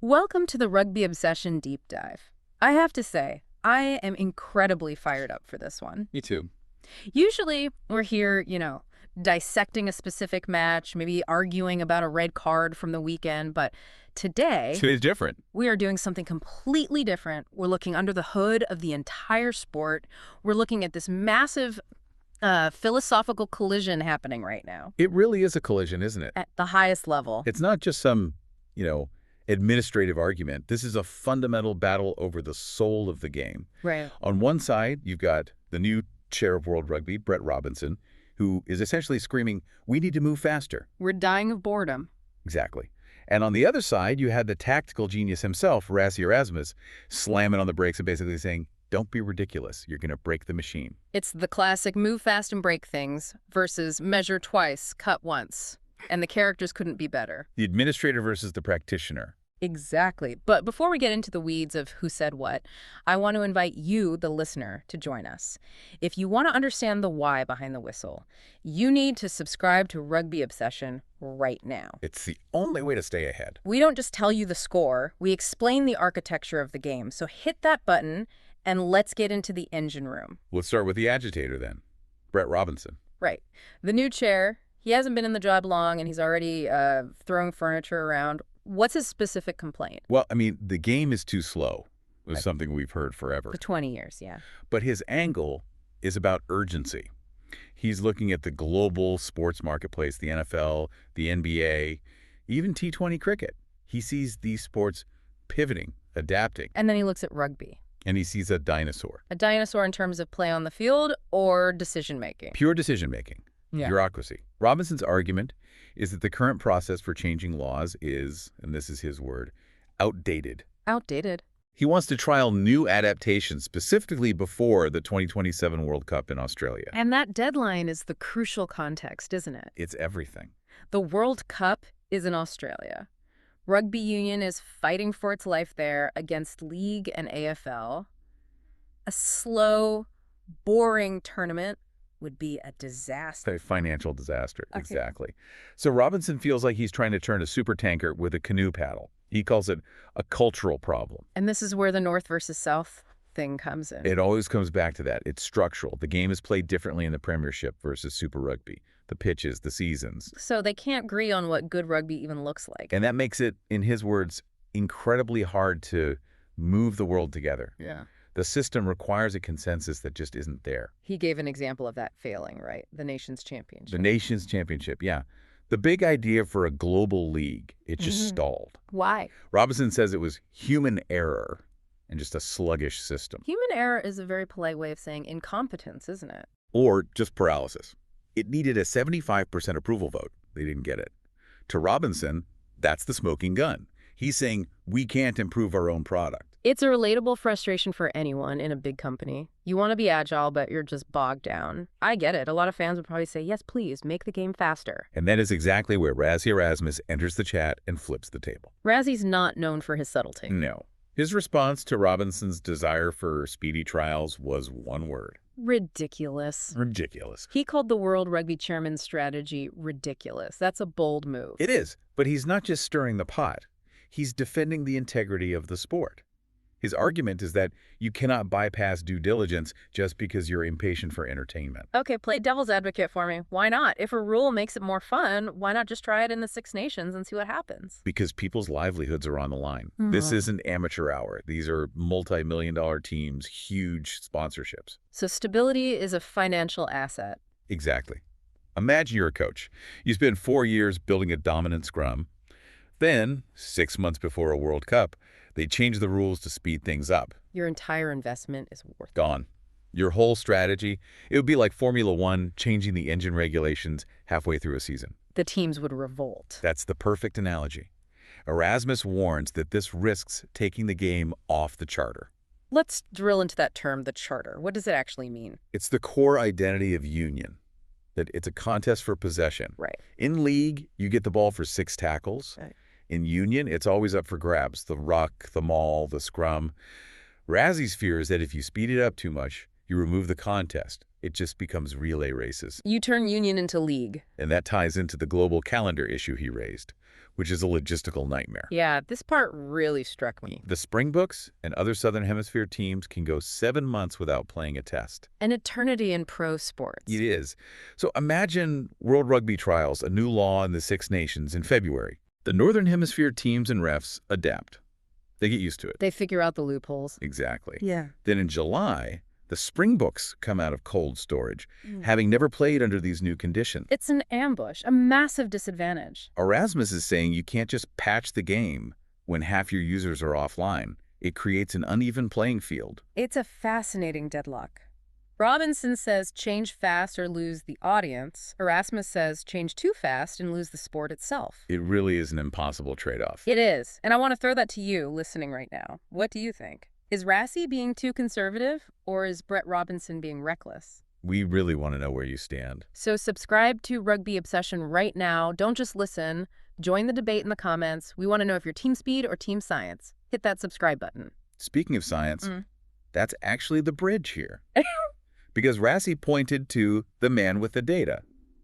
Welcome to the Rugby Obsession Deep Dive. I have to say, I am incredibly fired up for this one. Me too. Usually, we're here, dissecting a specific match, maybe arguing about a red card from the weekend, but today, Today's different. we are doing something completely different. We're looking under the hood of the entire sport. We're looking at this massive philosophical collision happening right now It really is a collision, isn't it? at the highest level. It's not just some, administrative argument. This is a fundamental battle over the soul of the game. Right. On one side, you've got the new chair of World Rugby, Brett Robinson, who is essentially screaming, we need to move faster. We're dying of boredom. Exactly. And on the other side, you had the tactical genius himself, Rassie Erasmus, slamming on the brakes and basically saying, don't be ridiculous. You're going to break the machine. It's the classic move fast and break things versus measure twice, cut once. And the characters couldn't be better. The administrator versus the practitioner. Exactly. But before we get into the weeds of who said what, I want to invite you, the listener, to join us. If you want to understand the why behind the whistle, you need to subscribe to Rugby Obsession right now. It's the only way to stay ahead. We don't just tell you the score, we explain the architecture of the game. So hit that button and let's get into the engine room. Let's start with the agitator then, Brett Robinson. Right. The new chair, he hasn't been in the job long and he's already throwing furniture around. What's his specific complaint? Well, the game is too slow. It was something we've heard forever. For 20 years, yeah. But his angle is about urgency. He's looking at the global sports marketplace, the NFL, the NBA, even T20 cricket. He sees these sports pivoting, adapting. And then he looks at rugby. And he sees a dinosaur. A dinosaur in terms of play on the field or decision-making? Pure decision-making. Yeah. Bureaucracy. Robinson's argument is that the current process for changing laws is, and this is his word, outdated. Outdated. He wants to trial new adaptations specifically before the 2027 World Cup in Australia. And that deadline is the crucial context, isn't it? It's everything. The World Cup is in Australia. Rugby union is fighting for its life there against League and AFL. A slow, boring tournament would be a disaster. A financial disaster, Okay. exactly. So Robinson feels like he's trying to turn a supertanker with a canoe paddle. He calls it a cultural problem. And this is where the North versus South thing comes in. It always comes back to that. It's structural. The game is played differently in the Premiership versus Super Rugby. The pitches, the seasons. So they can't agree on what good rugby even looks like. And that makes it, in his words, incredibly hard to move the world together. Yeah. The system requires a consensus that just isn't there. He gave an example of that failing, right? The Nations Championship. The Nations Championship, yeah. The big idea for a global league, it just stalled. Why? Robinson says it was human error and just a sluggish system. Human error is a very polite way of saying incompetence, isn't it? Or just paralysis. It needed a 75% approval vote. They didn't get it. To Robinson, that's the smoking gun. He's saying we can't improve our own product. It's a relatable frustration for anyone in a big company. You want to be agile, but you're just bogged down. I get it. A lot of fans would probably say, yes, please, make the game faster. And that is exactly where Rassie Erasmus enters the chat and flips the table. Rassie's not known for his subtlety. No. His response to Robinson's desire for speedy trials was one word. Ridiculous. Ridiculous. He called the World Rugby Chairman's strategy ridiculous. That's a bold move. It is, but he's not just stirring the pot. He's defending the integrity of the sport. His argument is that you cannot bypass due diligence just because you're impatient for entertainment. Okay, play devil's advocate for me. Why not? If a rule makes it more fun, why not just try it in the Six Nations and see what happens? Because people's livelihoods are on the line. This isn't amateur hour. These are multi-million-dollar teams, huge sponsorships. So stability is a financial asset. Exactly. Imagine you're a coach. You spend 4 years building a dominant scrum. Then, 6 months before a World Cup, they change the rules to speed things up. Your entire investment is worth it. Gone. Your whole strategy, it would be like Formula One changing the engine regulations halfway through a season. The teams would revolt. That's the perfect analogy. Erasmus warns that this risks taking the game off the charter. Let's drill into that term, the charter. What does it actually mean? It's the core identity of union, that it's a contest for possession. Right. In league, you get the ball for 6 tackles. Right. In union, it's always up for grabs, the ruck, the maul, the scrum. Rassie's fear is that if you speed it up too much, You remove the contest. It just becomes relay races. You turn union into league. And that ties into the global calendar issue he raised, which is a logistical nightmare. Yeah, this part really struck me. The Springboks and other Southern Hemisphere teams can go 7 months without playing a test. An eternity in pro sports. It is. So imagine World Rugby trials, a new law in the Six Nations in February. The Northern Hemisphere teams and refs adapt. They get used to it. They figure out the loopholes. Exactly. Yeah. Then in July, the Springboks come out of cold storage, having never played under these new conditions. It's an ambush, a massive disadvantage. Erasmus is saying you can't just patch the game when half your users are offline. It creates an uneven playing field. It's a fascinating deadlock. Robinson says change fast or lose the audience. Erasmus says change too fast and lose the sport itself. It really is an impossible trade-off. It is. And I want to throw that to you listening right now. What do you think? Is Rassie being too conservative, or is Brett Robinson being reckless? We really want to know where you stand. So subscribe to Rugby Obsession right now. Don't just listen. Join the debate in the comments. We want to know if you're team speed or team science. Hit that subscribe button. Speaking of science, that's actually the bridge here. Because Rassie pointed to the man with the data,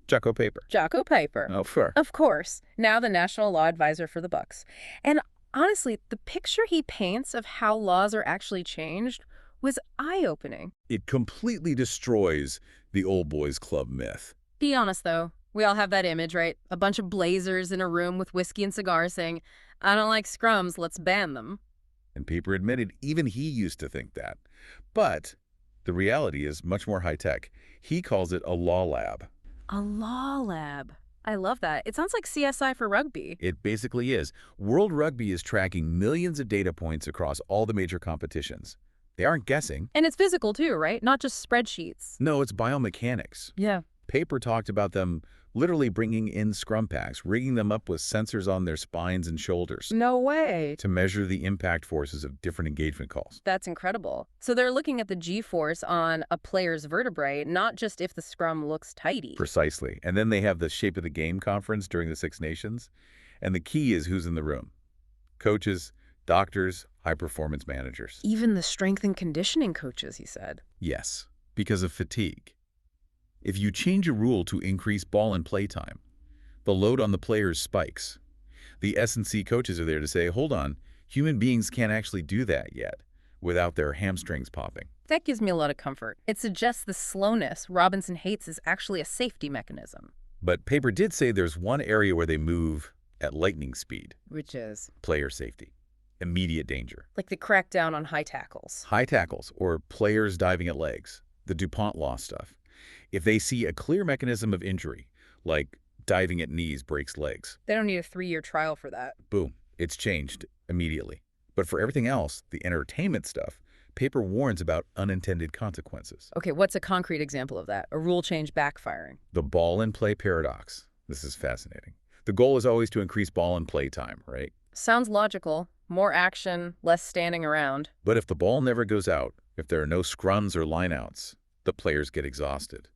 Jaco Peyper. Jaco Peyper. Oh, sure. Of course. Now the National Law Advisor for the Bucks. And honestly, the picture he paints of how laws are actually changed was eye-opening. It completely destroys the old boys club myth. Be honest, though. We all have that image, right? A bunch of blazers in a room with whiskey and cigars saying, I don't like scrums, let's ban them. And Peyper admitted even he used to think that. But the reality is much more high-tech. He calls it a law lab. A law lab. I love that. It sounds like CSI for rugby. It basically is. World Rugby is tracking millions of data points across all the major competitions. They aren't guessing. And it's physical too, right? Not just spreadsheets. No, it's biomechanics. Yeah. Peyper talked about them literally bringing in scrum packs, rigging them up with sensors on their spines and shoulders. No way. To measure the impact forces of different engagement calls. That's incredible. So they're looking at the G-force on a player's vertebrae, not just if the scrum looks tidy. Precisely. And then they have the Shape of the Game conference during the Six Nations. And the key is who's in the room. Coaches, doctors, high-performance managers. Even the strength and conditioning coaches, he said. Yes, because of fatigue. If you change a rule to increase ball and play time, the load on the players spikes. The S&C coaches are there to say, hold on, human beings can't actually do that yet without their hamstrings popping. That gives me a lot of comfort. It suggests the slowness Robinson hates is actually a safety mechanism. But Peyper did say there's one area where they move at lightning speed. Which is? Player safety. Immediate danger. Like the crackdown on high tackles. High tackles or players diving at legs. The DuPont law stuff. If they see a clear mechanism of injury, like diving at knees breaks legs. They don't need a 3-year trial for that. Boom. It's changed immediately. But for everything else, the entertainment stuff, Peyper warns about unintended consequences. Okay, what's a concrete example of that? A rule change backfiring. The ball and play paradox. This is fascinating. The goal is always to increase ball and play time, right? Sounds logical. More action, less standing around. But if the ball never goes out, if there are no scrums or lineouts, the players get exhausted.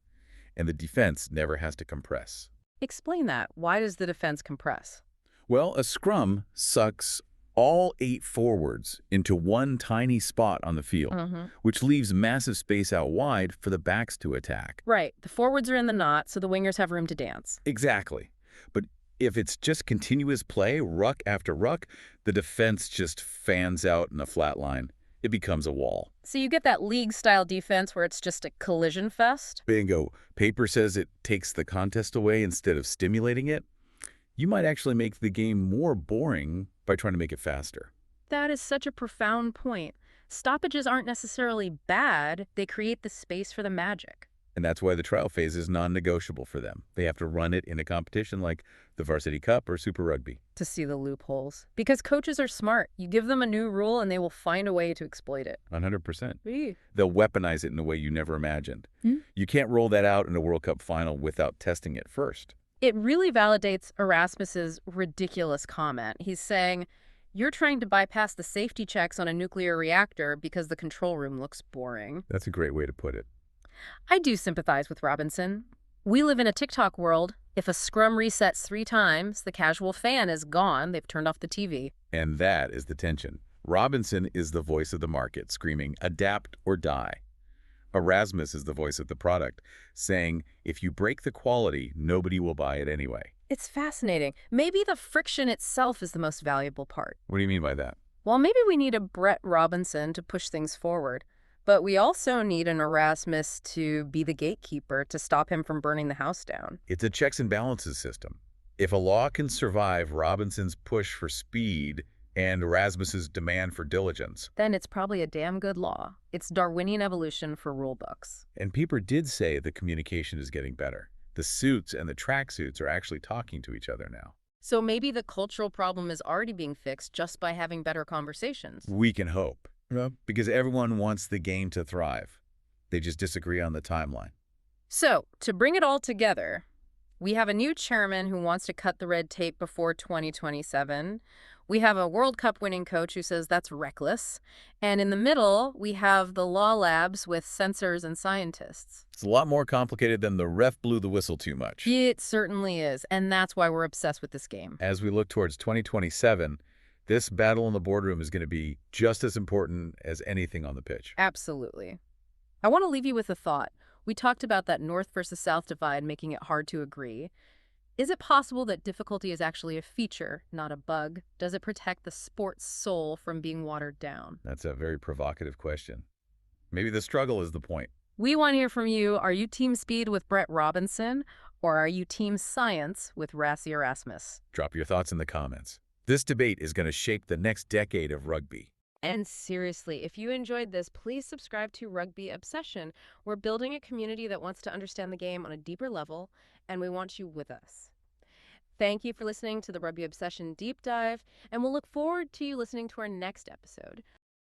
And the defense never has to compress. Explain that. Why does the defense compress? Well, a scrum sucks all 8 forwards into one tiny spot on the field, which leaves massive space out wide for the backs to attack. Right. The forwards are in the knot, so the wingers have room to dance. Exactly. But if it's just continuous play, ruck after ruck, the defense just fans out in a flat line. It becomes a wall. So you get that league-style defense where it's just a collision fest? Bingo. Peyper says it takes the contest away instead of stimulating it. You might actually make the game more boring by trying to make it faster. That is such a profound point. Stoppages aren't necessarily bad. They create the space for the magic. And that's why the trial phase is non-negotiable for them. They have to run it in a competition like the Varsity Cup or Super Rugby. To see the loopholes. Because coaches are smart. You give them a new rule and they will find a way to exploit it. 100%. They'll weaponize it in a way you never imagined. You can't roll that out in a World Cup final without testing it first. It really validates Erasmus's ridiculous comment. He's saying, you're trying to bypass the safety checks on a nuclear reactor because the control room looks boring. That's a great way to put it. I do sympathize with Robinson. We live in a TikTok world. If a scrum resets 3 times, the casual fan is gone. They've turned off the TV. And that is the tension. Robinson is the voice of the market, screaming, adapt or die. Erasmus is the voice of the product, saying, if you break the quality, nobody will buy it anyway. It's fascinating. Maybe the friction itself is the most valuable part. What do you mean by that? Well, maybe we need a Brett Robinson to push things forward, but we also need an Erasmus to be the gatekeeper to stop him from burning the house down. It's a checks and balances system. If a law can survive Robinson's push for speed and Erasmus's demand for diligence. Then it's probably a damn good law. It's Darwinian evolution for rule books. And Peyper did say the communication is getting better. The suits and the tracksuits are actually talking to each other now. So maybe the cultural problem is already being fixed just by having better conversations. We can hope. Yeah. Because everyone wants the game to thrive. They just disagree on the timeline. So, to bring it all together, we have a new chairman who wants to cut the red tape before 2027. We have a World Cup winning coach who says that's reckless. And in the middle, we have the law labs with censors and scientists. It's a lot more complicated than the ref blew the whistle too much. It certainly is, and that's why we're obsessed with this game. As we look towards 2027, this battle in the boardroom is going to be just as important as anything on the pitch. Absolutely. I want to leave you with a thought. We talked about that North versus South divide making it hard to agree. Is it possible that difficulty is actually a feature, not a bug? Does it protect the sport's soul from being watered down? That's a very provocative question. Maybe the struggle is the point. We want to hear from you. Are you team speed with Brett Robinson, or are you team science with Rassie Erasmus? Drop your thoughts in the comments. This debate is going to shape the next decade of rugby. And seriously, if you enjoyed this, please subscribe to Rugby Obsession. We're building a community that wants to understand the game on a deeper level, and we want you with us. Thank you for listening to the Rugby Obsession Deep Dive, and we'll look forward to you listening to our next episode.